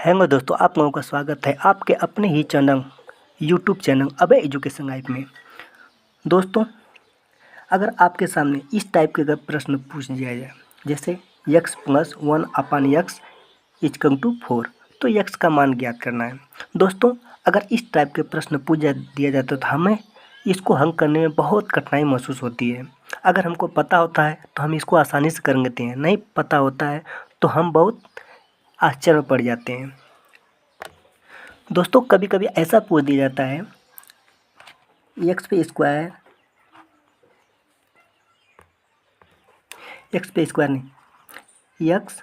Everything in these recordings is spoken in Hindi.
हेलो दोस्तों, आप लोगों का स्वागत है आपके अपने ही चैनल यूट्यूब चैनल अभय एजुकेशन गाइड में। दोस्तों, अगर आपके सामने इस टाइप के अगर प्रश्न पूछ दिया जाए, जैसे x plus 1/x equal to 4, तो x का मान ज्ञात करना है। दोस्तों, अगर इस टाइप के प्रश्न पूछ दिया जाता है तो हमें इसको हल करने में बहुत कठिनाई महसूस होती है। अगर हमको पता होता है तो हम इसको आसानी से कर लेते हैं, नहीं पता होता है तो हम बहुत आश्चर्य में पड़ जाते हैं। दोस्तों, कभी कभी ऐसा पूछ दिया जाता है एक्स पे स्क्वायर नहीं, x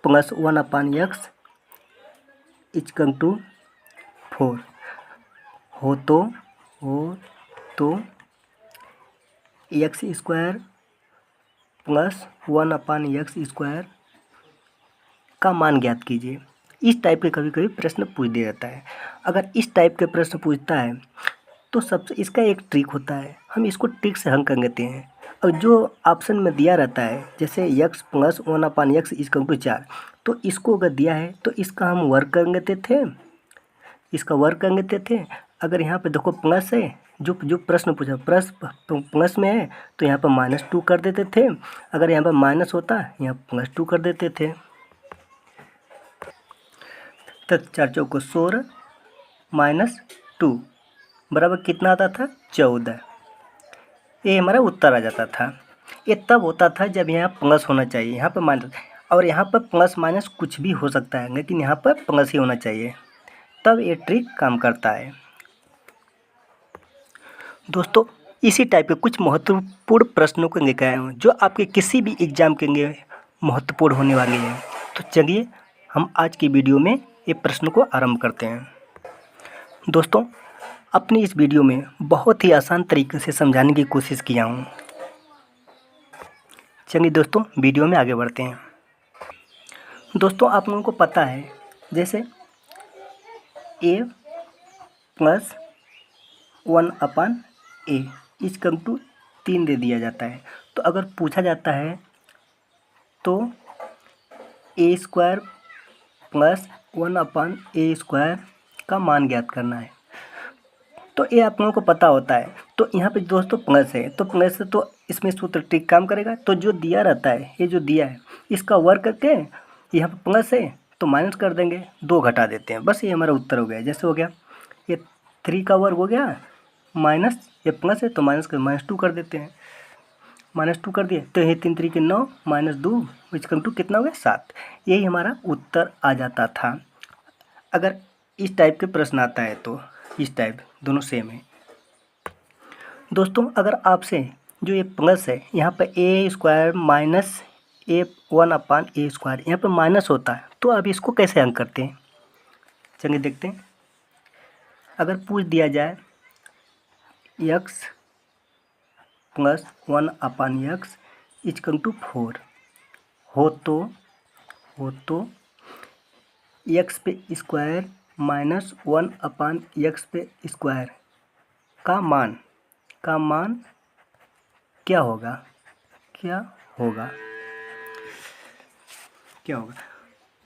plus 1/x equal to 4 हो तो x square plus 1/x square का मान ज्ञात कीजिए। इस टाइप के कभी कभी प्रश्न पूछ दिया जाता है। अगर इस टाइप के प्रश्न पूछता है तो सबसे इसका एक ट्रिक होता है, हम इसको ट्रिक से हल कर लेते हैं। और जो ऑप्शन में दिया रहता है, जैसे x plus 1/x equal to 4, तो इसको अगर दिया है तो इसका हम वर्क कर लेते थे, अगर यहाँ पे देखो प्लस है, जो प्रश्न पूछा प्लस में है तो यहाँ पर -2 कर देते थे। अगर यहाँ पर माइनस होता यहाँ +2 कर देते थे। तो 4 चौको 16 -2 बराबर कितना आता था? 14। ये हमारा उत्तर आ जाता था। ये तब होता था जब यहाँ प्लस होना चाहिए, यहाँ पर माइनस, और यहाँ पर प्लस माइनस कुछ भी हो सकता है, लेकिन यहाँ पर प्लस ही होना चाहिए, तब ये ट्रिक काम करता है। दोस्तों, इसी टाइप के कुछ महत्वपूर्ण प्रश्नों को लेकर आया हूँ जो आपके किसी भी एग्जाम के लिए महत्वपूर्ण होने वाली है। तो चलिए हम आज की वीडियो में ये प्रश्न को आरंभ करते हैं। दोस्तों, अपनी इस वीडियो में बहुत ही आसान तरीके से समझाने की कोशिश किया हूँ। चलिए दोस्तों, वीडियो में आगे बढ़ते हैं। दोस्तों, आप लोगों को पता है, जैसे a plus 1/a equal to 3 दे दिया जाता है। तो अगर पूछा जाता है तो a square plus 1/a square का मान ज्ञात करना है। तो ये आप लोगों को पता होता है। तो यहाँ पे दोस्तों प्लस है, तो प्लस है तो इसमें सूत्र ट्रिक काम करेगा। तो जो दिया रहता है, ये जो दिया है इसका वर्क करके यहाँ पे प्लस है तो माइनस कर देंगे, 2 घटा देते हैं, बस ये हमारा उत्तर हो गया। जैसे हो गया ये 3 का वर्ग हो गया, माइनस ये प्लस है तो -2 कर देते हैं, -2 कर दिए तो ये 3 3 के 9 -2 इक्वल टू कितना हो गया? 7। यही हमारा उत्तर आ जाता था। अगर इस टाइप के प्रश्न आता है तो इस टाइप दोनों सेम है। दोस्तों, अगर आपसे जो ये प्लस है यहाँ पर a square minus a 1/a square यहाँ पर माइनस होता है, तो अब इसको कैसे अंक करते हैं? चलिए देखते हैं। अगर पूछ दिया जाए x plus 1/x equal to 4 हो तो x पे स्क्वायर माइनस 1/x पे स्क्वायर का मान क्या होगा?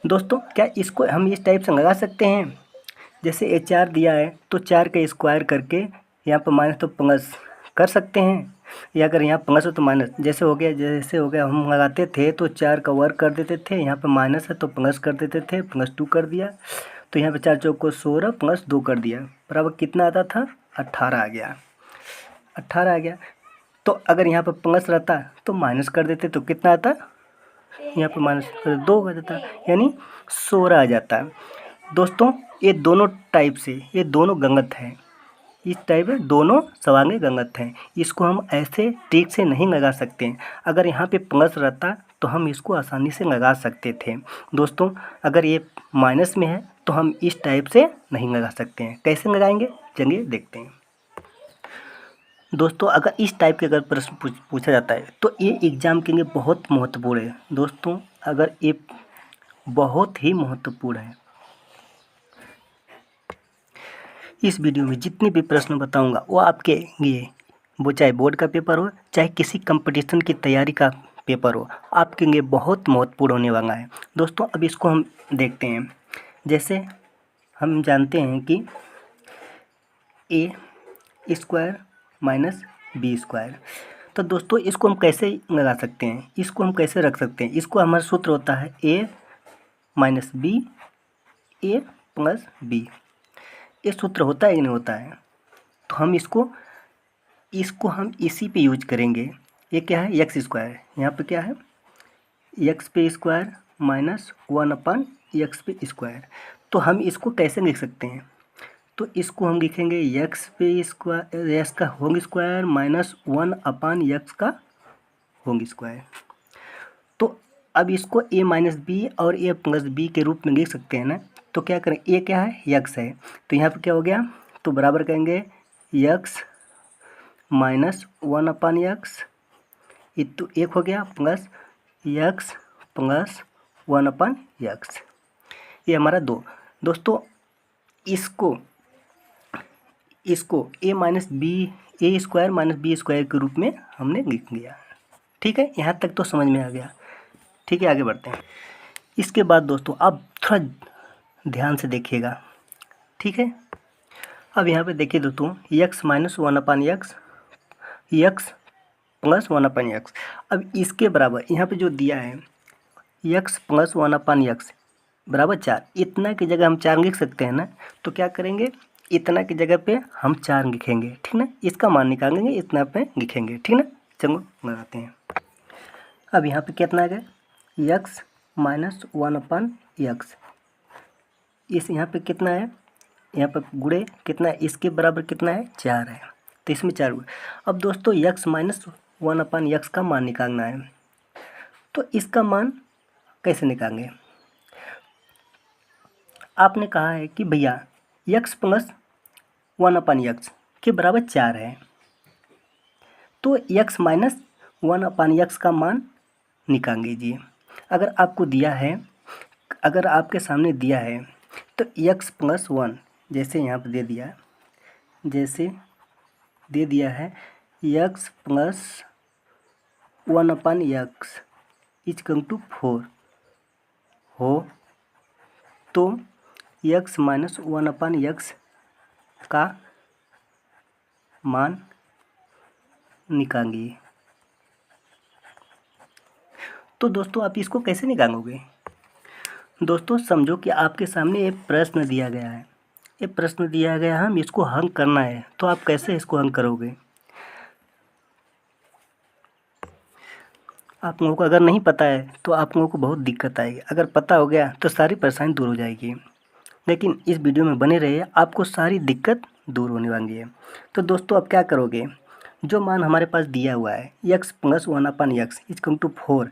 दोस्तों, क्या इसको हम इस टाइप से लगा सकते हैं? जैसे ये 4 दिया है तो 4 का स्क्वायर करके यहाँ पर माइनस तो प्लस कर सकते हैं, या अगर यहाँ प्लस हो तो माइनस। जैसे हो गया हम लगाते थे तो 4 का वर्ग कर देते थे, यहाँ पर माइनस है तो प्लस कर देते थे, +2 कर दिया, तो यहाँ पे 4 चौको 16 + 2 कर दिया, बराबर कितना आता था? 18 आ गया। तो अगर यहाँ पर प्लस रहता तो माइनस कर देते तो कितना आता? यहाँ पर -2 हो जाता, यानी 16 आ जाता। दोस्तों, ये दोनों टाइप से ये दोनों गलत हैं। इस टाइप में दोनों सवाल गलत हैं। इसको हम ऐसे ट्रिक से नहीं लगा सकते हैं। अगर यहाँ पे प्लस रहता तो हम इसको आसानी से लगा सकते थे। दोस्तों, अगर ये माइनस में है तो हम इस टाइप से नहीं लगा सकते हैं। कैसे लगाएंगे? चलिए देखते हैं। दोस्तों, अगर इस टाइप के अगर प्रश्न पूछा जाता है तो ये एग्ज़ाम के लिए बहुत महत्वपूर्ण है। दोस्तों, अगर ये बहुत ही महत्वपूर्ण है। इस वीडियो में जितने भी प्रश्न बताऊंगा वो आपके लिए, वो चाहे बोर्ड का पेपर हो चाहे किसी कंपटीशन की तैयारी का पेपर हो, आपके लिए बहुत महत्वपूर्ण होने वाला है। दोस्तों अब इसको हम देखते हैं। जैसे हम जानते हैं कि ए स्क्वायर माइनस बी स्क्वायर, तो दोस्तों इसको हम कैसे लगा सकते हैं, इसको हम कैसे रख सकते हैं। इसको हमारा सूत्र होता है ए माइनस बी ए प्लस बी। ये सूत्र होता है कि नहीं होता है। तो हम इसको हम इसी पे यूज करेंगे। ये क्या है, एक्स स्क्वायर, यहाँ पे क्या है एक्स पे स्क्वायर माइनस 1/x पे स्क्वायर। तो हम इसको कैसे लिख सकते हैं, तो इसको हम लिखेंगे एक्स पे स्क्वायर, एक्स का होल स्क्वायर माइनस 1/x का होल स्क्वायर। तो अब इसको ए माइनस बी और ए प्लस बी के रूप में लिख सकते हैं ना। तो क्या करें, ए क्या है, एक्स है, तो यहाँ पे क्या हो गया, तो बराबर कहेंगे एक्स माइनस 1/x, ये तो एक हो गया, प्लस एक्स प्लस 1/x, ये हमारा दो। दोस्तों इसको ए माइनस बी ए स्क्वायर माइनस बी स्क्वायर के रूप में हमने लिख लिया। ठीक है, यहाँ तक तो समझ में आ गया। ठीक है, आगे बढ़ते हैं। इसके बाद दोस्तों आप थोड़ा ध्यान से देखिएगा। ठीक है, अब यहाँ पे देखिए दोस्तों x minus 1/x, x plus 1/x। अब इसके बराबर यहाँ पे जो दिया है एक्स प्लस 1/x बराबर 4, इतना की जगह हम 4 लिख सकते हैं ना। तो क्या करेंगे, इतना की जगह पे हम 4 लिखेंगे, ठीक ना, इसका मान निकालेंगे, इतना पे लिखेंगे, ठीक ना। चलो लगाते हैं। अब यहाँ पे कितना आ गया, एक्स माइनस 1/x, इस यहाँ पे कितना है, यहाँ पे गुणे कितना है, इसके बराबर कितना है, 4 है, तो इसमें 4 हुआ। अब दोस्तों एक्स माइनस 1/x का मान निकालना है। तो इसका मान कैसे निकालेंगे, आपने कहा है कि भैया एक्स प्लस 1/x के बराबर 4 है, तो एक्स माइनस 1/x का मान निकाल लीजिए। अगर आपको दिया है, अगर आपके सामने दिया है तो एक्स प्लस 1, जैसे यहाँ पर दे दिया, जैसे दे दिया है x plus 1/x equal to 4 हो, तो एक्स माइनस 1/x का मान निकालिए। तो दोस्तों आप इसको कैसे निकालोगे, दोस्तों समझो कि आपके सामने एक प्रश्न दिया गया है, ये प्रश्न दिया गया है, हम इसको हल करना है। तो आप कैसे इसको हल करोगे, आप लोगों को अगर नहीं पता है तो आप लोगों को बहुत दिक्कत आएगी, अगर पता हो गया तो सारी परेशानी दूर हो जाएगी। लेकिन इस वीडियो में बने रहिए, आपको सारी दिक्कत दूर होने वाली है। तो दोस्तों अब क्या करोगे, जो मान हमारे पास दिया हुआ है x plus 1/x equal to 4,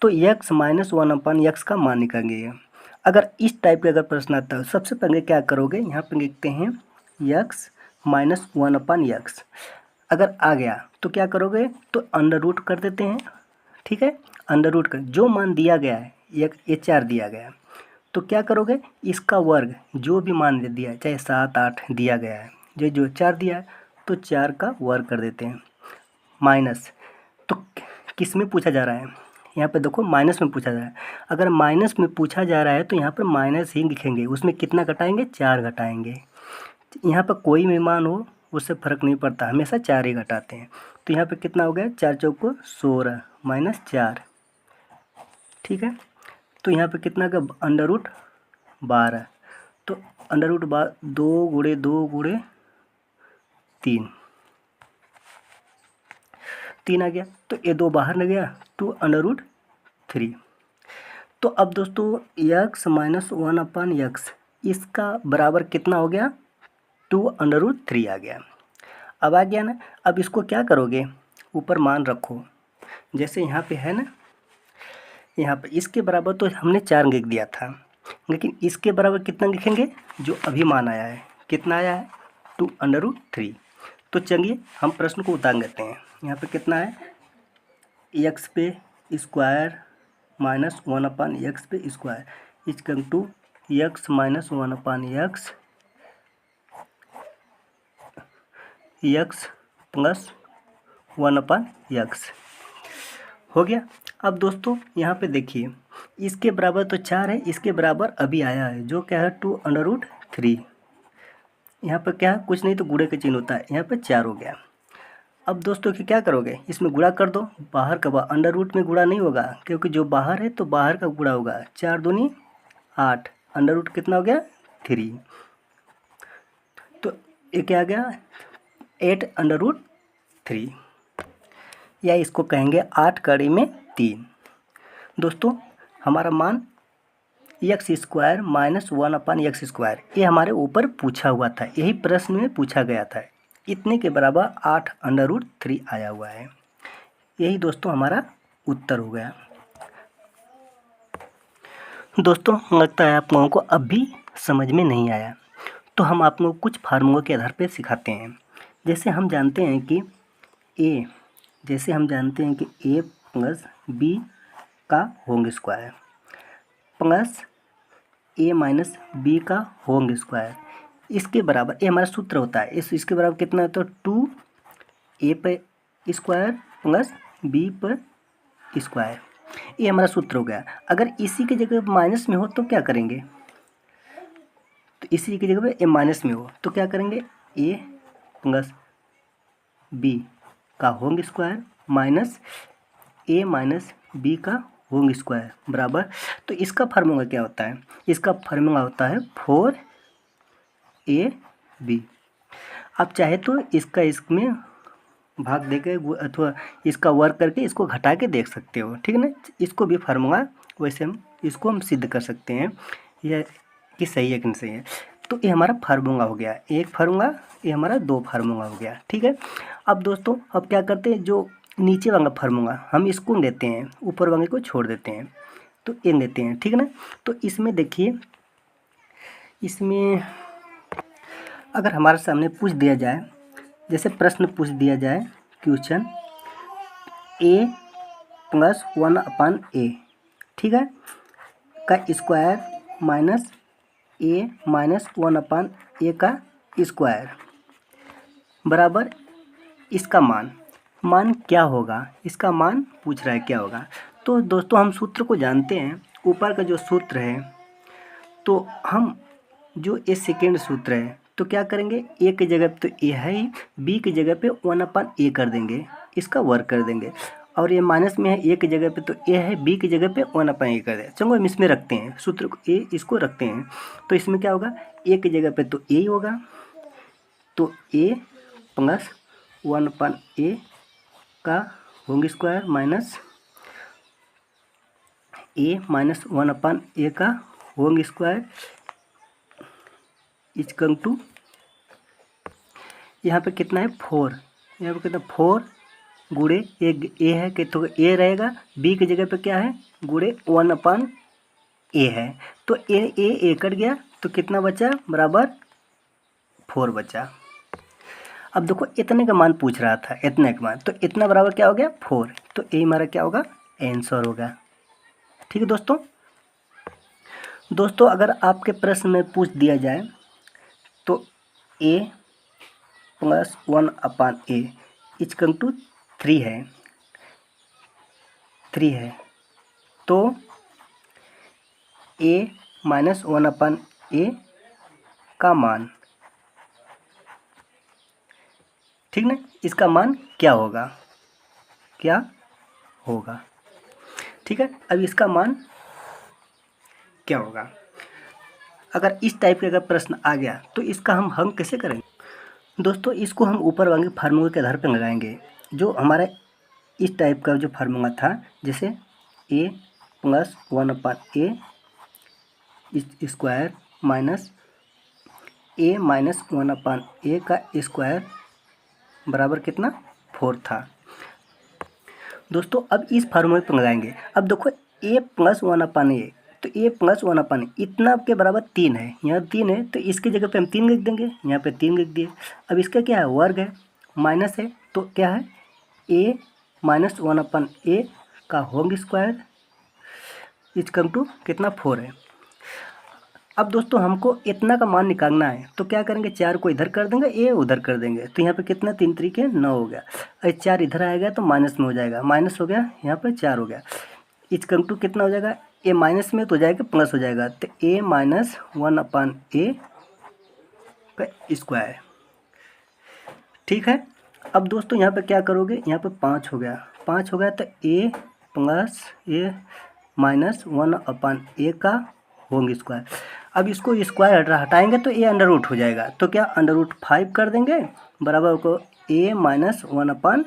तो एक्स माइनस 1/x का मान निकालेंगे। अगर इस टाइप का अगर प्रश्न आता है, सबसे पहले क्या करोगे, यहाँ पे लिखते हैं एक्स माइनस 1/x। अगर आ गया तो क्या करोगे, तो अंडर रूट कर देते हैं। ठीक है, अंडर रूट कर, जो मान दिया गया है ये 4 दिया गया है, तो क्या करोगे, इसका वर्ग, जो भी मान दिया है, चाहे 7 8 दिया गया है, जो जो 4 दिया है, तो 4 का वर्ग कर देते हैं। माइनस, तो किस में पूछा जा रहा है, यहाँ पे देखो माइनस में पूछा जा रहा है। अगर माइनस में पूछा जा रहा है तो यहाँ पर माइनस ही लिखेंगे, उसमें कितना घटाएंगे, 4 घटाएंगे। यहाँ पर कोई भी मान हो उससे फ़र्क नहीं पड़ता, हमेशा 4 ही घटाते हैं। तो यहाँ पे कितना हो गया, 4 चौको 16 माइनस 4, ठीक है। तो यहाँ पे कितना का अंडर रूट 12, तो अंडर रूट 2 गुणे 2 गुणे 3 आ गया, तो ये 2 बाहर लग गया, 2 अंडर रूट 3। तो अब दोस्तों एक्स माइनस 1/x इसका बराबर कितना हो गया, 2 अंडर रूट 3 आ गया। अब आ गया ना, अब इसको क्या करोगे, ऊपर मान रखो, जैसे यहाँ पे है ना, यहाँ पे इसके बराबर तो हमने 4 लिख दिया था, लेकिन इसके बराबर कितना लिखेंगे, जो अभी मान आया है, कितना आया है, 2 अंडर रूट 3। तो चलिए हम प्रश्न को उतार लेते हैं। यहाँ पे कितना है, एक्स पे स्क्वायर माइनस 1/x पे square equal to x minus 1/x x plus 1/x हो गया। अब दोस्तों यहाँ पे देखिए, इसके बराबर तो 4 है, इसके बराबर अभी आया है जो क्या है 2√3। यहाँ पर क्या है, कुछ नहीं तो गुणे का चिन्ह होता है, यहाँ पे 4 हो गया। अब दोस्तों कि क्या करोगे, इसमें गुणा कर दो, बाहर का अंडर रूट में गुणा नहीं होगा क्योंकि जो बाहर है तो बाहर का गुणा होगा। 4 दूनी 8, अंडर रूट कितना हो गया 3, तो ये क्या आ गया 8√3, या इसको कहेंगे 8 कड़ी में 3। दोस्तों हमारा मान x² - 1/x², ये हमारे ऊपर पूछा हुआ था, यही प्रश्न में पूछा गया था। इतने के बराबर 8√3 आया हुआ है। यही दोस्तों हमारा उत्तर हो गया। दोस्तों लगता है आप लोगों को अब भी समझ में नहीं आया, तो हम आप लोगों को कुछ फार्मूलों के आधार पर सिखाते हैं। जैसे हम जानते हैं कि a + b का whole square plus a - b का होल स्क्वायर, इसके बराबर ये हमारा सूत्र होता है। इसके बराबर कितना है तो 2a पर स्क्वायर प्लस b पर स्क्वायर, ये हमारा सूत्र हो गया। अगर इसी की जगह माइनस में हो तो क्या करेंगे, तो इसी की जगह पे a माइनस में हो तो क्या करेंगे, a + b का whole square minus a - b का होल स्क्वायर बराबर, तो इसका फार्मूला क्या होता है, इसका फार्मूला होता है 4ab। आप चाहे तो इसका इसमें भाग देके अथवा इसका वर्क करके इसको घटा के देख सकते हो, ठीक है ना। इसको भी फार्मूला वैसे हम सिद्ध कर सकते हैं यह कि सही है कि नहीं सही है। तो ये हमारा फार्मूला हो गया, एक फार्मूला, ये हमारा 2 फार्मूला हो गया, ठीक है। अब दोस्तों अब क्या करते हैं, जो नीचे वाला फार्मूला हम इसको लेते हैं, ऊपर वाले को छोड़ देते हैं, तो ये लेते हैं, ठीक है ना। तो इसमें देखिए, इसमें अगर हमारे सामने पूछ दिया जाए, जैसे प्रश्न पूछ दिया जाए क्वेश्चन a + 1/a, ठीक है, का स्क्वायर माइनस a - 1/a का स्क्वायर बराबर इसका मान क्या होगा, इसका मान पूछ रहा है क्या होगा। तो दोस्तों हम सूत्र को जानते हैं, ऊपर का जो सूत्र है, तो हम जो ये सेकेंड सूत्र है तो क्या करेंगे, a की जगह पे तो a है ही, b की जगह पे 1/a कर देंगे, इसका वर्क कर देंगे, और ये माइनस में है, a की जगह पे तो a है, b की जगह पे 1/a कर दें। चलो हम इसमें रखते हैं सूत्र को, a इसको रखते हैं, तो इसमें क्या होगा, a की जगह पे तो a ही होगा, तो a + 1/a का whole square minus a - 1/a का होल स्क्वायर इक्वल टू, यहाँ पे कितना है 4, यहाँ पे कितना 4 गुणे ए है कि तो ए रहेगा, बी की जगह पे क्या है गुणे 1/a है, तो ए कट गया तो कितना बचा बराबर 4 बचा। अब देखो इतने का मान पूछ रहा था, इतने का मान, तो इतना बराबर क्या हो गया 4, तो ए हमारा क्या होगा आंसर होगा, ठीक है दोस्तों। दोस्तों अगर आपके प्रश्न में पूछ दिया जाए तो a + 1/a इक्वल टू 3 है, तो a - 1/a का मान, ठीक ना, इसका मान क्या होगा, ठीक है। अब इसका मान क्या होगा, अगर इस टाइप का अगर प्रश्न आ गया तो इसका हम हल कैसे करेंगे। दोस्तों इसको हम ऊपर वाले फार्मूले के आधार पर लगाएंगे, जो हमारा इस टाइप का जो फार्मूला था, जैसे a + 1/a square minus a - 1/a का स्क्वायर बराबर कितना 4 था। दोस्तों अब इस फार्मूले पर लगाएंगे, अब देखो a + 1/a, तो a + 1/a इतना के बराबर 3 है, यहाँ 3 है, तो इसकी जगह पे हम 3 लिख देंगे, यहाँ पे 3 लिख दिए। अब इसका क्या है वर्ग है, माइनस है, तो क्या है a - 1/a का होल स्क्वायर इक्वल टू कितना 4 है। अब दोस्तों हमको इतना का मान निकालना है, तो क्या करेंगे, 4 को इधर कर देंगे, ए उधर कर देंगे, तो यहाँ पे कितना 3 तरीके 9 हो गया। और 4 इधर आएगा तो माइनस में हो जाएगा, माइनस हो गया, यहाँ पर 4 हो गया। इसकम टू कितना हो जाएगा, ए माइनस में तो हो जाएगा प्लस हो जाएगा, तो ए माइनस 1/a का स्क्वायर। ठीक है। अब दोस्तों यहाँ पे क्या करोगे, यहाँ पे 5 हो गया, 5 हो गया तो ए प्लस ए माइनस 1/a का होंगे स्क्वायर। अब इसको स्क्वायर हटाएंगे तो ए अंडर रूट हो जाएगा, तो क्या अंडर रूट 5 कर देंगे बराबर को ए माइनस 1/a।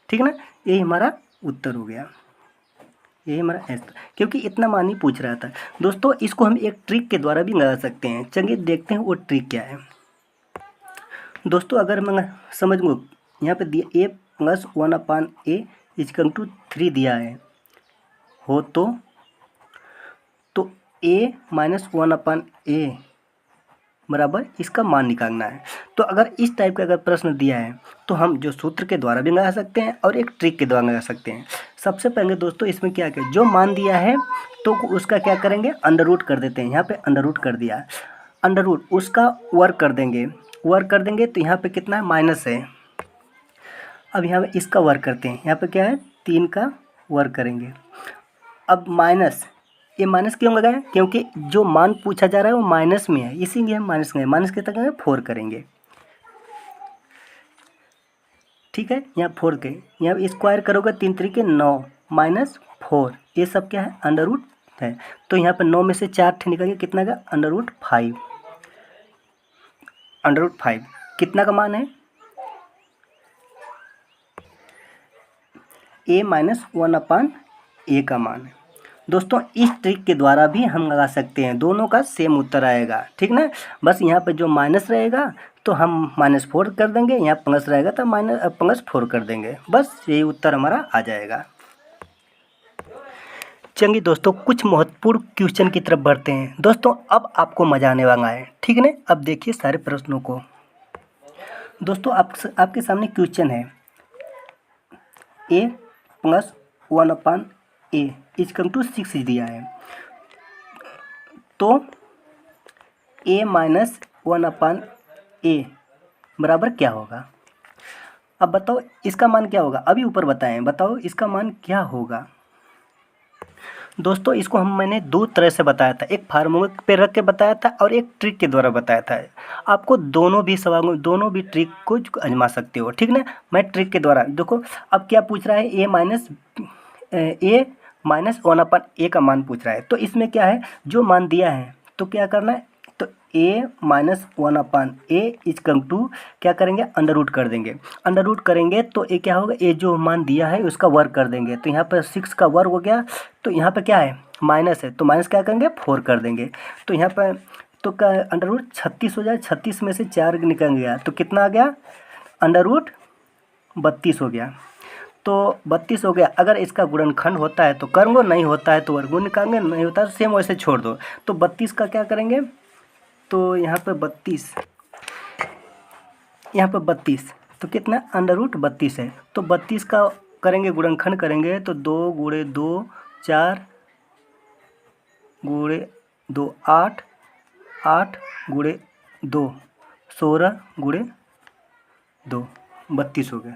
ठीक है ना, यही हमारा उत्तर हो गया, यही हमारा आंसर, क्योंकि इतना मान ही पूछ रहा था। दोस्तों इसको हम एक ट्रिक के द्वारा भी लगा सकते हैं, चलिए देखते हैं वो ट्रिक क्या है। दोस्तों अगर मैं समझूँ, यहाँ पे दिया ए प्लस 1/a इक्वल टू 3 दिया है हो तो ए माइनस 1/a बराबर इसका मान निकालना है। तो अगर इस टाइप का अगर प्रश्न दिया है तो हम जो सूत्र के द्वारा भी लगा सकते हैं और एक ट्रिक के द्वारा लगा सकते हैं। सबसे पहले दोस्तों इसमें क्या करें, जो मान दिया है तो उसका क्या करेंगे, अंडर रूट कर देते हैं। यहाँ पे अंडर रूट कर दिया, अंडर रूट उसका वर्क कर देंगे, वर्क कर देंगे तो यहाँ पे कितना है, माइनस है। अब यहाँ पे इसका वर्क करते हैं, यहाँ पे क्या है 3 का वर्क करेंगे। अब माइनस, ये माइनस क्यों लगाए, क्योंकि जो मान पूछा जा रहा है वो माइनस में है, इसीलिए हम माइनस में, माइनस के तक 4 करेंगे। ठीक है, यहाँ 4 के यहाँ स्क्वायर करोगे 3 तरीके 9 माइनस 4, ये सब क्या है अंडर रूट है। तो यहाँ पर 9 में से 4 ठे निकल गया, कितना का अंडर रूट 5, अंडर रूट 5 कितना का मान है, ए माइनस 1/a का मान है। दोस्तों इस ट्रिक के द्वारा भी हम लगा सकते हैं, दोनों का सेम उत्तर आएगा। ठीक ना, बस यहाँ पे जो माइनस रहेगा तो हम -4 कर देंगे, यहाँ प्लस रहेगा तो +4 कर देंगे, बस यही उत्तर हमारा आ जाएगा। चलिए दोस्तों कुछ महत्वपूर्ण क्वेश्चन की तरफ बढ़ते हैं। दोस्तों अब आपको मजा आने वाला है, ठीक है ना। अब देखिए सारे प्रश्नों को। दोस्तों आपके सामने क्वेश्चन है, a plus 1/a equal to 6 दिया है, तो a माइनस 1/a बराबर क्या होगा। अब बताओ इसका मान क्या होगा, अभी ऊपर बताएं, बताओ इसका मान क्या होगा। दोस्तों इसको मैंने दो तरह से बताया था, एक फार्मूले पे रख के बताया था और एक ट्रिक के द्वारा बताया था। आपको दोनों भी सवालों, दोनों भी ट्रिक को आजमा सकते हो, ठीक ना। मैं ट्रिक के द्वारा देखो, अब क्या पूछ रहा है, ए माइनस 1/a का मान पूछ रहा है। तो इसमें क्या है, जो मान दिया है तो क्या करना है, तो a minus 1/a equal to क्या करेंगे, अंडर रूट कर देंगे। अंडर रूट करेंगे तो ये क्या होगा, ये जो मान दिया है उसका वर्ग कर देंगे, तो यहाँ पर 6 का वर्ग हो गया, तो यहाँ पे क्या है माइनस है, तो माइनस क्या करेंगे 4 कर देंगे, तो यहाँ पर तो क्या अंडर रूट 36 हो जाए, 36 में से 4 निकल गया तो कितना आ गया, अंडर रूट 32 हो गया। तो 32 हो गया। अगर इसका गुणनखंड होता है तो करेंगे, नहीं होता है तो वर्गमूल निकालेंगे, नहीं होता है तो सेम वैसे छोड़ दो। तो 32 का क्या करेंगे, तो यहाँ पे 32, यहाँ पे 32 तो कितना अंडर रूट 32 है, तो 32 का करेंगे गुणनखंड करेंगे तो 2 गुणे 2 4 गुणे 2 8, 8 गुणे 2 16 गुणे 2 32 हो गया।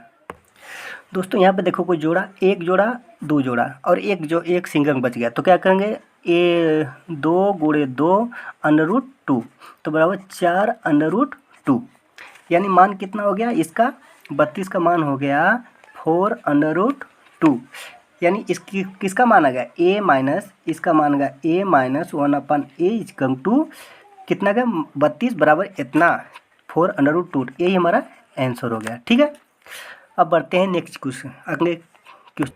दोस्तों यहाँ पे देखो कोई जोड़ा, एक जोड़ा दो जोड़ा और एक सिंगल बच गया, तो क्या करेंगे, ए 2 गुणे 2 अंडर रूट 2 तो बराबर 4 अंडर रूट 2, यानी मान कितना हो गया इसका, 32 का मान हो गया 4 अंडर रूट 2, यानी इसकी किसका मान आ गया, ए माइनस इसका मान आ गया ए माइनस 1/a इक्वल टू कितना का 32 बराबर इतना 4 अंडर रूट 2, यही हमारा आंसर हो गया। ठीक है, अब बढ़ते हैं नेक्स्ट क्वेश्चन, अगले क्वेश्चन।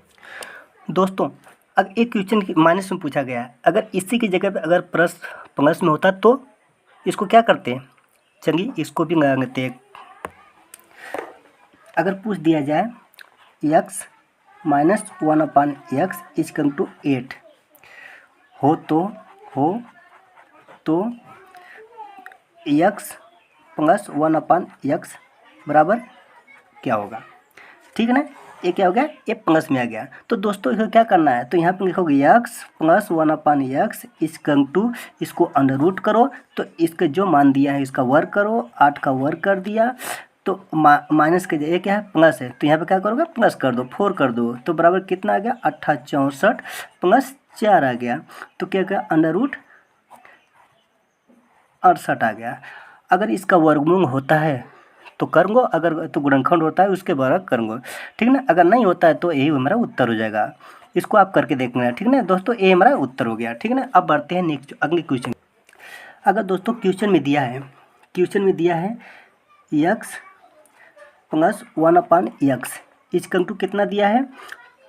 दोस्तों अब एक क्वेश्चन माइनस में पूछा गया है, अगर इसी की जगह पे अगर प्लस में होता तो इसको क्या करते हैं, चलिए इसको भी लगा लेते हैं। अगर पूछ दिया जाए x minus 1/x equal to 8 हो तो x प्लस 1/x बराबर क्या होगा, ठीक है ना। ये क्या हो गया, ये प्लस में आ गया। तो दोस्तों इसको क्या करना है, तो यहाँ पे लिखोगे x plus 1/x equal to, इसको अंडर रूट करो, तो इसके जो मान दिया है इसका वर्ग करो, 8 का वर्ग कर दिया, तो माइनस के ये क्या है, प्लस है, तो यहाँ पे क्या करोगे, प्लस कर दो, 4 कर दो, तो बराबर कितना आ गया, 864 प्लस 4 आ गया, तो क्या क्या अंडर रूट 68 आ गया। अगर इसका वर्गमूल होता है तो करूँगा, अगर तो गुणनखंड होता है उसके बराबर करूँगा, ठीक ना। अगर नहीं होता है तो यही हमारा उत्तर हो जाएगा। इसको आप करके देखना, ठीक ना दोस्तों, ये हमारा उत्तर हो गया, ठीक ना। अब बढ़ते हैं नेक्स्ट अगले क्वेश्चन। अगर दोस्तों क्वेश्चन में दिया है x plus 1/x equal to कितना दिया है,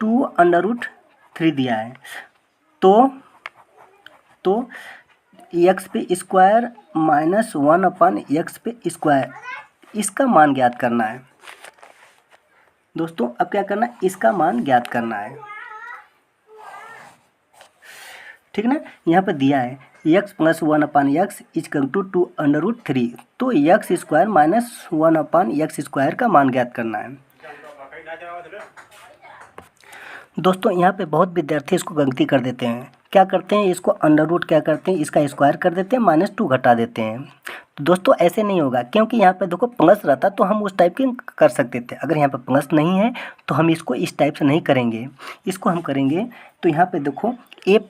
2√3 दिया है, तो एक्स पे स्क्वायर माइनस 1/x पे स्क्वायर, इसका मान ज्ञात करना है दोस्तों। अब क्या करना है, इसका मान ज्ञात करना है, ठीक ना। यहाँ पर दिया है x plus 1/x equal to 2√3, तो x square minus 1/x square का मान ज्ञात करना है दोस्तों। यहाँ पे बहुत विद्यार्थी इसको गलती कर देते हैं, क्या करते हैं, इसको अंडर रूट क्या करते हैं, इसका स्क्वायर कर देते हैं, -2 घटा देते हैं। तो दोस्तों ऐसे नहीं होगा, क्योंकि यहाँ पे देखो प्लस रहता तो हम उस टाइप की कर सकते थे। अगर यहाँ पे प्लस नहीं है तो हम इसको इस टाइप से नहीं करेंगे, इसको हम करेंगे तो यहाँ पे देखो ए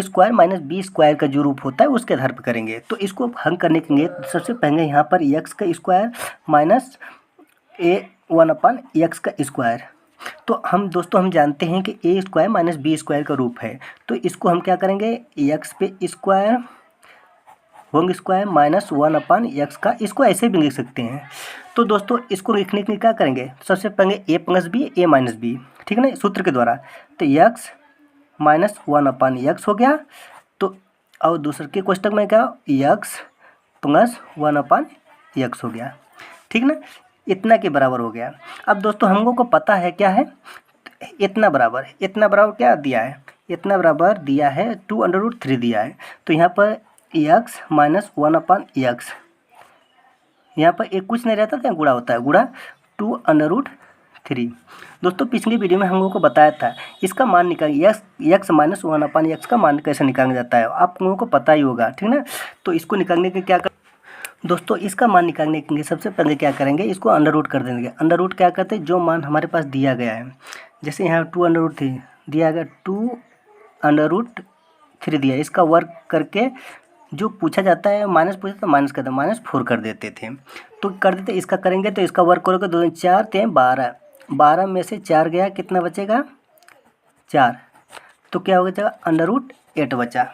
स्क्वायर माइनस बी स्क्वायर का जो रूप होता है उसके आधार पर करेंगे। तो इसको हम करने के लिए सबसे पहले यहाँ पर एक्स का स्क्वायर माइनस ए 1/x का स्क्वायर, तो हम दोस्तों हम जानते हैं कि ए स्क्वायर माइनस बी स्क्वायर का रूप है, तो इसको हम क्या करेंगे, एक्स पे square Hong square minus 1/x का, इसको ऐसे भी लिख सकते हैं। तो दोस्तों इसको लिखने के लिए क्या करेंगे, सबसे पहले ए प्लस बी ए माइनस बी, ठीक है ना, सूत्र के द्वारा। तो एक्स माइनस 1/x हो गया, तो और दूसरे के क्वेश्चन में क्या, एक्स प्लस 1/x हो गया, ठीक ना, इतना के बराबर हो गया। अब दोस्तों हम लोगों को पता है क्या है, इतना बराबर क्या दिया है, इतना बराबर दिया है 2√3 दिया है, तो यहाँ पर एक्स माइनस 1/x, यहाँ पर एक कुछ नहीं रहता था, गुणा होता है, गुणा 2√3। दोस्तों पिछली वीडियो में हम लोगों को बताया था इसका मान निकाल, एक्स माइनस 1/x का मान कैसे निकाला जाता है, आप लोगों को पता ही होगा, ठीक ना। तो इसको निकालने के क्या दोस्तों, इसका मान निकालने के लिए सबसे पहले क्या करेंगे, इसको अंडर रूट कर देंगे। अंडर रूट क्या करते हैं, जो मान हमारे पास दिया गया है, जैसे यहाँ 2√3 दिया गया, 2√3 दिया, इसका वर्ग करके जो पूछा जाता है माइनस पूछा तो माइनस करते, -4 कर देते थे, तो कर देते, इसका करेंगे तो इसका वर्ग करोगे 2 4 3 12, 12 में से 4 गया, कितना बचेगा 4, तो क्या हो जाएगा √8 बचा,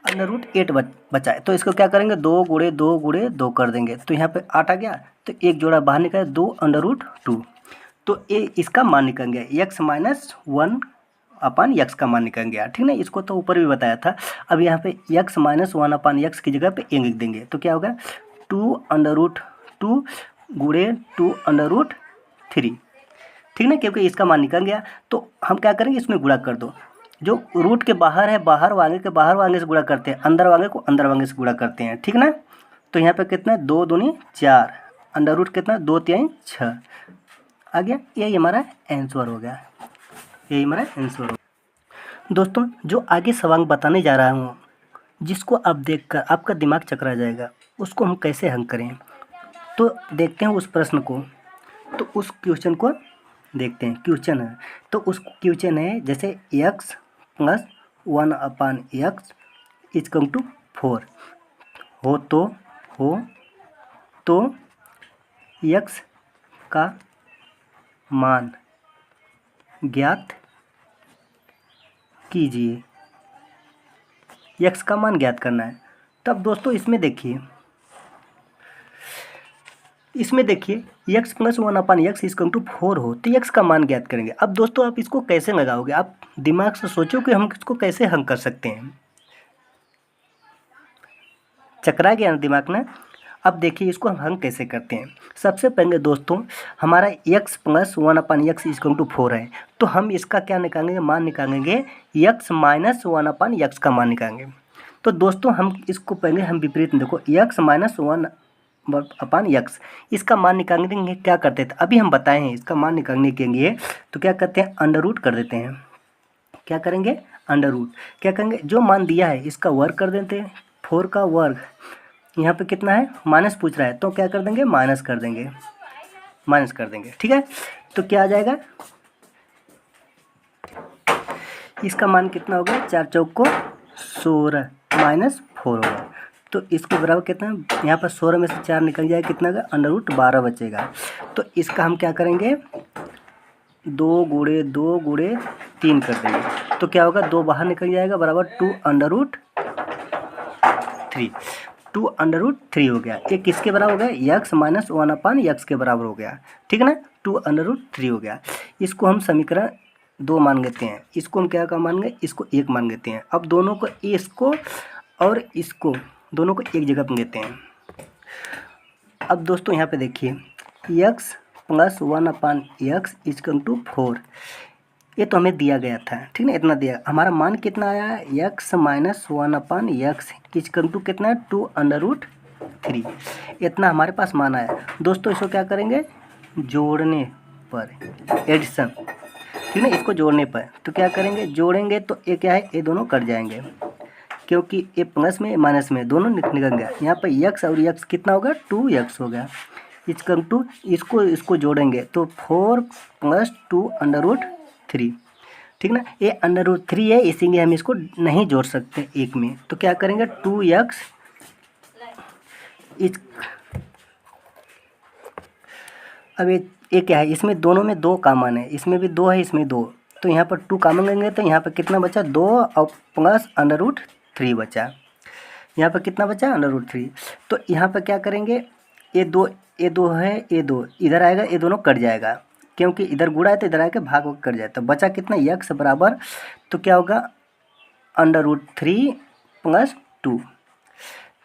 √8 बचा है। तो इसको क्या करेंगे, 2 × 2 × 2 कर देंगे, तो यहाँ पे 8 आ गया, तो एक जोड़ा बाहर निकला 2√2, तो ये इसका मान निकल गया, एक्स माइनस 1/x का मान निकल गया, ठीक ना। इसको तो ऊपर भी बताया था। अब यहाँ पे एक्स माइनस 1/x की जगह पे ए लिख देंगे, तो क्या होगा 2√2 × 2√3, ठीक ना, क्योंकि इसका मान निकल गया। तो हम क्या करेंगे, इसमें गुणा कर दो, जो रूट के बाहर है बाहर वाले के बाहर वाले से गुणा करते हैं, अंदर वाले को अंदर वाले से गुणा करते हैं, ठीक ना। तो यहाँ पे कितना 2 दूनी 4, अंडर रूट कितना 2 3 6 आ गया, यही हमारा आंसर हो गया, यही हमारा आंसर हो गया। दोस्तों जो आगे सवाल बताने जा रहा हूँ, जिसको आप देखकर आपका दिमाग चकरा जाएगा, उसको हम कैसे हल करें, तो देखते हैं उस प्रश्न को। तो उस क्वेश्चन को देखते हैं, क्वेश्चन है, तो उस क्वेश्चन है जैसे x plus 1/x equal to 4 हो तो x का मान ज्ञात कीजिए, x का मान ज्ञात करना है। तब दोस्तों इसमें देखिए x plus 1/x equal to 4 हो तो x का मान ज्ञात करेंगे। अब दोस्तों आप इसको कैसे लगाओगे, आप दिमाग से सोचो कि हम इसको कैसे हल कर सकते हैं, चकरा गया ना दिमाग ना। अब देखिए इसको हम हल कैसे करते हैं। सबसे पहले दोस्तों हमारा x plus 1/x equal to 4 है, तो हम इसका क्या निकालेंगे, मान निकालेंगे, x माइनस 1/x का मान निकालेंगे। तो दोस्तों हम इसको पहले हम विपरीत में देखो, x माइनस अपान यक्स। इसका मान निकालने के लिए क्या करते थे, अभी हम बताए हैं। इसका मान निकालने के लिए तो क्या करते हैं, अंडर रूट कर देते हैं। क्या करेंगे, अंडर रूट। क्या करेंगे, जो मान दिया है इसका वर्ग कर देते हैं। 4 का वर्ग यहाँ पे कितना है, माइनस पूछ रहा है, तो क्या कर देंगे, माइनस कर देंगे, माइनस कर देंगे। ठीक है, तो क्या आ जाएगा, इसका मान कितना हो गया, 4 चौक को 16 माइनस 4 होगा। तो इसके बराबर कितना है, यहाँ पर 16 में से 4 निकल जाएगा, कितना का, अंडर रूट 12 बचेगा। तो इसका हम क्या करेंगे, 2 गुणे 2 गुणे 3 कर देंगे। तो क्या होगा, 2 बाहर निकल जाएगा, बराबर 2 अंडर रूट 3। 2 अंडर रूट 3 हो गया। ये किसके बराबर हो गया, यक्स माइनस 1 अपान यक्स के बराबर हो गया। ठीक है ना, 2 अंडर रूट 3 हो गया। इसको हम समीकरण 2 मान लेते हैं। इसको हम क्या मान गए, इसको 1 मान लेते हैं। अब दोनों को, इसको और इसको दोनों को एक जगह पर लेते हैं। अब दोस्तों यहाँ पे देखिए, x plus 1 upon x equal to 4, ये तो हमें दिया गया था। ठीक है, इतना दिया। हमारा मान कितना आया, x minus 1 upon x equal to कितना है, 2 अंडर रूट 3। इतना हमारे पास मान आया। दोस्तों इसको क्या करेंगे, जोड़ने पर, एडिशन। ठीक है, इसको जोड़ने पर तो क्या करेंगे, जोड़ेंगे तो ये क्या है, ये दोनों कट जाएंगे, क्योंकि ये प्लस में माइनस में दोनों निकल गया। यहाँ पर यक्स और यक्स कितना होगा, 2 यक्स हो गया। इजकल टू, इसको जोड़ेंगे तो 4 प्लस 2 अंडर रूट 3। ठीक ना, ये अंडर रूट 3 है, इसीलिए हम इसको नहीं जोड़ सकते एक में। तो क्या करेंगे, 2 यक्स अब ये क्या है, इसमें दोनों में 2 कॉमन है, इसमें भी 2 है, इसमें 2, तो यहाँ पर 2 कॉमन लेंगे तो यहाँ पर कितना बचा, 2 और प्लस अंडर रूट 3 बचा। यहाँ पर कितना बचा, अंडर रूट 3। तो यहाँ पर क्या करेंगे, ये 2 है, ये 2 इधर आएगा, ये दोनों कट जाएगा, क्योंकि इधर गुणा है तो इधर आके भाग कट जाए। तो बचा कितना, यक्स बराबर, तो क्या होगा, अंडर रूट 3 प्लस 2।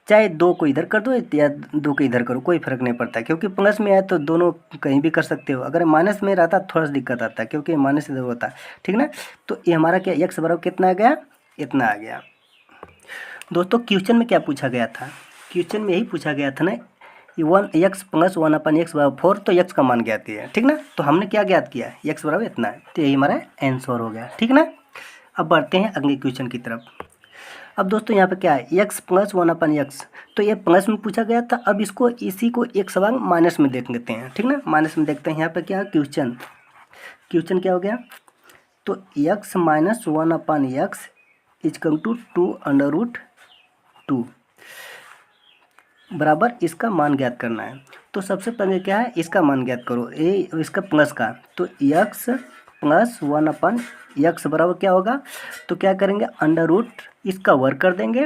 चाहे 2 को इधर कर दो या 2 को इधर करो, कोई फर्क नहीं पड़ता, क्योंकि प्लस में है तो दोनों कहीं भी कर सकते हो। अगर माइनस में रहता थोड़ा सा दिक्कत आता है, क्योंकि माइनस इधर होता है। ठीक ना, तो ये हमारा क्या, यक्स बराबर कितना आ गया, इतना आ गया। दोस्तों क्वेश्चन में क्या पूछा गया था, क्वेश्चन में यही पूछा गया था ना, 1 यक्स प्लस 1 अपन यक्स बराबर 4, तो यक्स का मान ज्ञात है। ठीक ना, तो हमने क्या ज्ञात किया, यक्स बराबर इतना है, तो यही हमारा आंसर हो गया। ठीक ना, अब बढ़ते हैं अगले क्वेश्चन की तरफ। अब दोस्तों यहाँ पे क्या है, यक्स प्लस 1 अपन यक्स, तो ये प्लस में पूछा गया था। अब इसको, इसी को एक सवाल माइनस में देख लेते हैं। ठीक ना, माइनस में देखते हैं। यहाँ पे क्या क्वेश्चन क्या हो गया, तो x minus 1 upon x equal to 2 under root 2 बराबर इसका मान ज्ञात करना है। तो सबसे पहले क्या है, इसका मान ज्ञात करो, ये इसका प्लस का, तो यक्स प्लस 1 अपन यक्स बराबर क्या होगा, तो क्या करेंगे, अंडर रूट इसका वर्ग कर देंगे,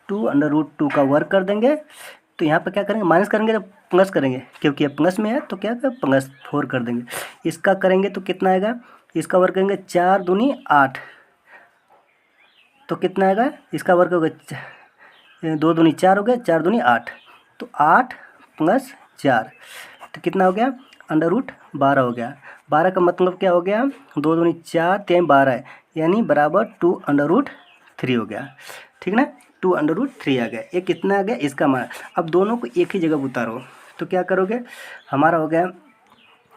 2 अंडर रूट 2 का वर्ग कर देंगे। तो यहाँ पर क्या करेंगे, माइनस करेंगे तो प्लस करेंगे, क्योंकि ये प्लस में है तो क्या कर, प्लस 4 कर देंगे। इसका करेंगे तो कितना आएगा, इसका वर्ग करेंगे, 4 दूनी 8, तो कितना आएगा, इसका वर्ग होगा 2 दूनी 4 हो गया, 4 दूनी 8, तो 8 प्लस 4 तो कितना हो गया, अंडर रूट 12 हो गया। 12 का मतलब क्या हो गया, 2 दूनी 4 3 12 है, यानी बराबर 2 अंडर रूट 3 हो गया। ठीक ना, 2 अंडर रूट 3 आ गया। ये कितना आ गया, इसका मान। अब दोनों को एक ही जगह उतारो तो क्या करोगे, हमारा हो गया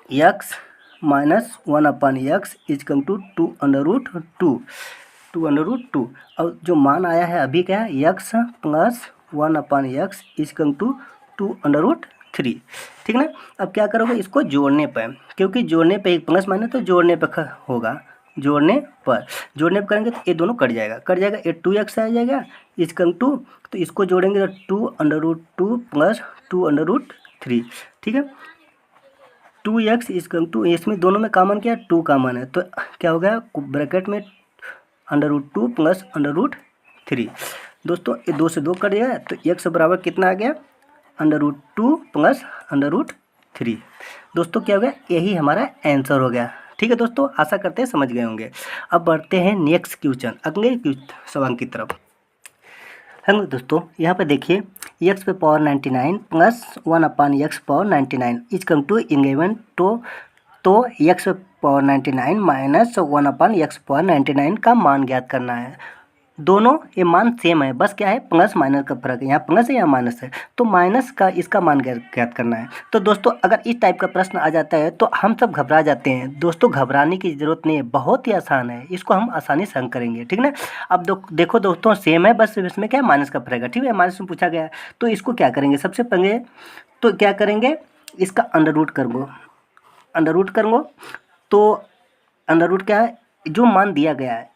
x minus 1 upon x equal to 2 under root 2। अब जो मान आया है अभी क्या है, x plus 1 upon x equal to 2 under root 3। ठीक ना, अब क्या करोगे, इसको जोड़ने पर, क्योंकि जोड़ने पे एक प्लस माइनस तो जोड़ने पर होगा, जोड़ने पर करेंगे तो ये दोनों कट जाएगा, ये 2x आ जाएगा इजकल टू, तो इसको जोड़ेंगे तो 2 under root 2 plus 2 under root 3। ठीक है, 2x इजकल टू, इसमें दोनों में कॉमन क्या है, 2 कॉमन है, तो क्या हो गया, ब्रैकेट में under root 2 plus under root 3। दोस्तों ये 2 से 2 कट गया, तो x बराबर कितना आ गया, under root 2 plus under root 3। दोस्तों क्या हो गया, यही हमारा आंसर हो गया। ठीक है दोस्तों, आशा करते हैं समझ गए होंगे। अब बढ़ते हैं नेक्स्ट क्वेश्चन, अगले सवाल की तरफ। हेलो दोस्तों, यहाँ पे देखिए, x पे power 99 plus 1 upon x power 99 equal to 11, तो x पे power 99 minus 1 upon x power 99 का मान ज्ञात करना है। दोनों ये मान सेम है, बस क्या है प्लस माइनस का फर्क है, यहाँ प्लस है यहाँ माइनस है, तो माइनस का इसका मान ज्ञात करना है। तो दोस्तों अगर इस टाइप का प्रश्न आ जाता है तो हम सब घबरा जाते हैं। दोस्तों घबराने की ज़रूरत नहीं है, बहुत ही आसान है, इसको हम आसानी से हल करेंगे, ठीक ना। अब देखो दोस्तों सेम है, बस इसमें क्या है माइनस का फर्क है, ठीक है, माइनस में पूछा गया है। तो इसको क्या करेंगे, सबसे पहले तो क्या करेंगे, इसका अंडर रूट करो, अंडर रूट करो। तो अंडर रूट क्या है, जो मान दिया गया है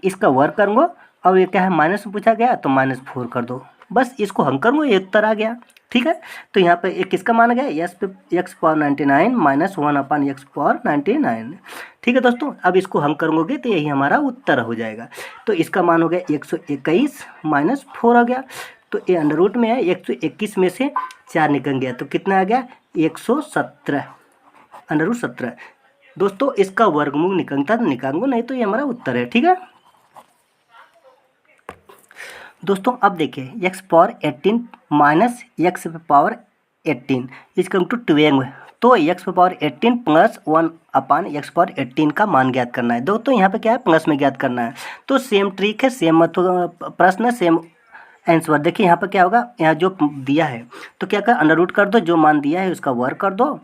इसका वर्ग करूँगा, और ये क्या है माइनस में पूछा गया तो -4 कर दो, बस इसको हम करूँगा, ये उत्तर आ गया, ठीक है। तो यहाँ पे एक किसका मान आ गया, यस पे एक्स पावर 99 -1 अपन एक्स पावर 99, ठीक है दोस्तों। अब इसको हम करोगे तो यही हमारा उत्तर हो जाएगा। तो इसका मान हो गया 121 -4 आ गया। तो ये अंडर रूट में है, 121 में से 4 निकल गया तो कितना आ गया 117, अंडर रूट 17। दोस्तों इसका वर्गमूल निकलता तो निकालूंगा, नहीं तो ये हमारा उत्तर है, ठीक है दोस्तों। अब देखिए x power 18 minus x power 18 इसका टू 12, तो एक्स पावर 18 प्लस 1 अपान एक्स पावर 18 का मान ज्ञात करना है। दोस्तों यहाँ पे क्या है प्लस में ज्ञात करना है, तो सेम ट्रिक है, सेम प्रश्न सेम आंसर। देखिए यहाँ पर क्या होगा, यहाँ जो दिया है तो क्या कर अंडर रूट कर दो, जो मान दिया है उसका वर्ग कर दो,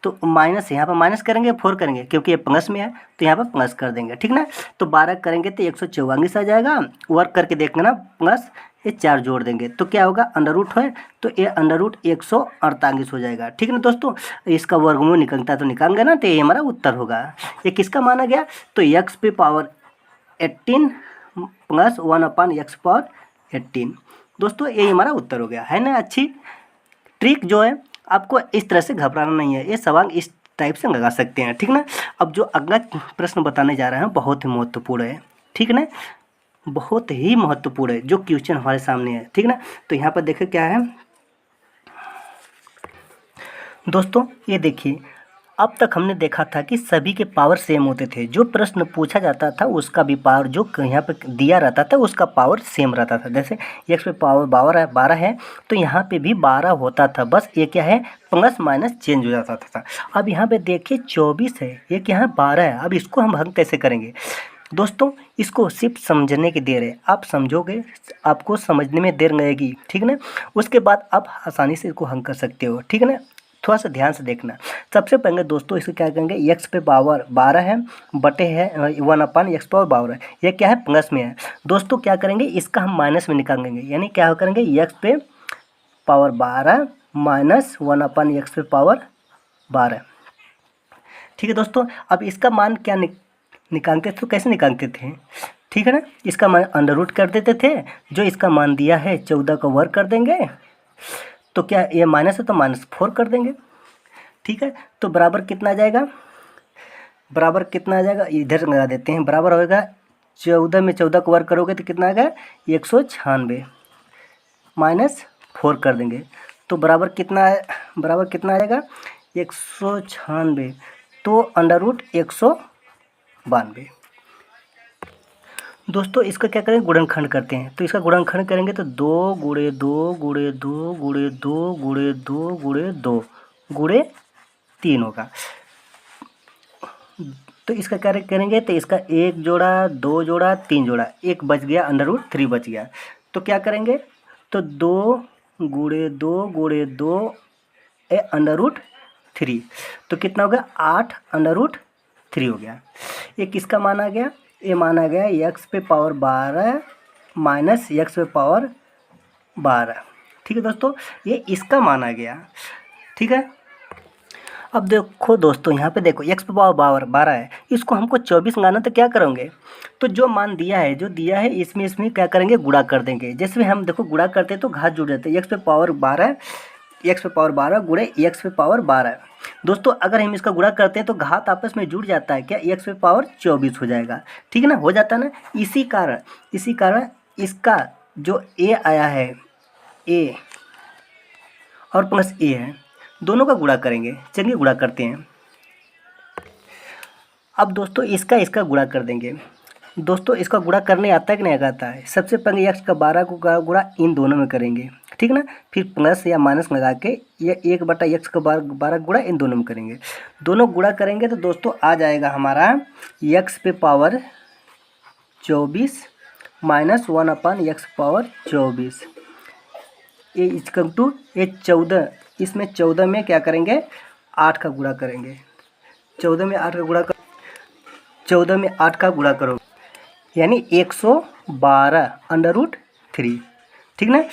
तो माइनस यहाँ पर माइनस करेंगे 4 करेंगे क्योंकि ये प्लस में है तो यहाँ पर प्लस कर देंगे, ठीक ना। तो 12 करेंगे तो 144 आ जाएगा, वर्क करके देखना ना, प्लस ये 4 जोड़ देंगे तो क्या होगा अंडर रूट है, तो ये अंडर रूट 148 हो जाएगा, ठीक ना दोस्तों। इसका वर्गमूल निकलता तो निकालेंगे ना, तो ये हमारा उत्तर होगा। ये किसका माना गया, तो एक्स पे पावर 18 प्लस 1 अपान एक्स पावर 18। दोस्तों यही हमारा उत्तर हो गया है ना। अच्छी ट्रिक जो है, आपको इस तरह से घबराना नहीं है, ये सवाल इस टाइप से लगा सकते हैं, ठीक ना। अब जो अगला प्रश्न बताने जा रहे हैं बहुत ही महत्वपूर्ण है, ठीक ना, बहुत ही महत्वपूर्ण है जो क्वेश्चन हमारे सामने है, ठीक ना। तो यहाँ पर देखिए क्या है दोस्तों, ये देखिए अब तक हमने देखा था कि सभी के पावर सेम होते थे, जो प्रश्न पूछा जाता था उसका भी पावर जो यहाँ पे दिया रहता था उसका पावर सेम रहता था। जैसे एक्स पे पावर 12 है तो यहाँ पे भी 12 होता था, बस ये क्या है प्लस माइनस चेंज हो जाता था। अब यहाँ पे देखिए 24 है, ये क्या है 12 है। अब इसको हम हल कैसे करेंगे दोस्तों, इसको सिर्फ समझने की देर है, आप समझोगे आपको समझने में देर लगेगी, ठीक ना। उसके बाद आप आसानी से इसको हल कर सकते हो, ठीक है ना। थोड़ा सा ध्यान से देखना। सबसे पहले दोस्तों इसको क्या करेंगे, एक्स पे पावर 12 है बटे है 1 अपान एक्स पावर 12 है, ये क्या है प्लस में है। दोस्तों क्या करेंगे, इसका हम माइनस में निकालेंगे, यानी क्या करेंगे एक्स पे पावर 12 माइनस 1 अपान एक्स पे पावर 12, ठीक है दोस्तों। अब इसका मान क्या निकालते तो कैसे निकालते थे, ठीक है ना। इसका मान अंडर रूट कर देते थे, जो इसका मान दिया है 14 का वर्ग कर देंगे, तो क्या ये माइनस है तो -4 कर देंगे, ठीक है। तो बराबर कितना आ जाएगा, बराबर कितना आ जाएगा, इधर लगा देते हैं, बराबर होगा 14 में 14 का वर्ग करोगे तो कितना आ गया 196 -4 कर देंगे, तो बराबर कितना आ जाएगा 196, तो अंडर रूट 192। दोस्तों इसका क्या करेंगे गुणनखंड करते हैं, तो इसका गुणनखंड करेंगे तो 2 गुणे 2 गुणे 2 गुणे 2 गुणे 2 गुणे 2 गुणे 3 होगा। तो इसका क्या करेंगे, तो इसका 1 जोड़ा 2 जोड़ा 3 जोड़ा, 1 बच गया, अंडर रूट 3 बच गया। तो क्या करेंगे, तो 2 गुणे 2 गुणे 2 अंडर रूट 3, तो कितना हो गया 8 अंडर रूट 3 हो गया। ये किसका मान आ गया, ये माना गया एक्स पे पावर 12 माइनस एक्स पे पावर 12, ठीक है दोस्तों, ये इसका माना गया, ठीक है। अब देखो दोस्तों यहाँ पे देखो एक्स पे पावर 12 है, इसको हमको 24 लाना, तो क्या करेंगे, तो जो मान दिया है इसमें क्या करेंगे गुणा कर देंगे। जैसे हम देखो गुणा करते हैं तो घात जुड़ जाते हैं, एक्स पे पावर 12 गुणे एक्स पे पावर 12। दोस्तों अगर हम इसका गुणा करते हैं तो घात आपस में जुड़ जाता है, क्या एक्स पे पावर 24 हो जाएगा, ठीक है ना, हो जाता है ना। इसी कारण इसका जो ए आया है, ए और प्लस ए है, दोनों का गुणा करेंगे। चलिए गुणा करते हैं। अब दोस्तों इसका गुणा कर देंगे। दोस्तों इसका गुणा करने आता है कि नहीं आता है, सबसे पहले एक्स का 12 को गुणा इन दोनों में करेंगे, ठीक ना, फिर प्लस या माइनस लगा के ये 1/x का 12 गुणा इन दोनों में करेंगे। दोनों गुणा करेंगे तो दोस्तों आ जाएगा हमारा एक्स पे पावर 24 माइनस 1/x⁴। ये इक्वल टू ये 14, इसमें 14 में क्या करेंगे 8 का गुणा करेंगे। 14 में 8 का गुणा 14 में 8 का गुणा करो यानी 112√3। ठीक ना।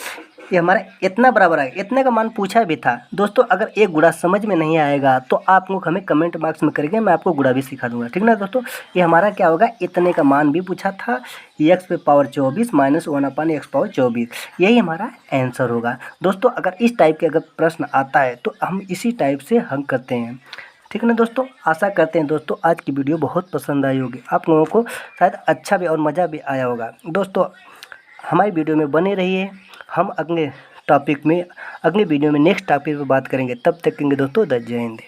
ये हमारा इतना बराबर आएगा। इतने का मान पूछा भी था दोस्तों। अगर एक गुणा समझ में नहीं आएगा तो आप लोग हमें कमेंट बॉक्स में करेंगे, मैं आपको गुणा भी सिखा दूंगा। ठीक ना दोस्तों। ये हमारा क्या होगा, इतने का मान भी पूछा था, x⁴ माइनस 1/x⁴। यही हमारा आंसर होगा दोस्तों। अगर इस टाइप के अगर प्रश्न आता है तो हम इसी टाइप से हल करते हैं। ठीक है ना दोस्तों। आशा करते हैं दोस्तों आज की वीडियो बहुत पसंद आई होगी, आप लोगों को शायद अच्छा भी और मज़ा भी आया होगा। दोस्तों हमारी वीडियो में बने रहिए। हम अगले वीडियो में नेक्स्ट टॉपिक पर बात करेंगे। तब तक के लिए दोस्तों जय हिंद।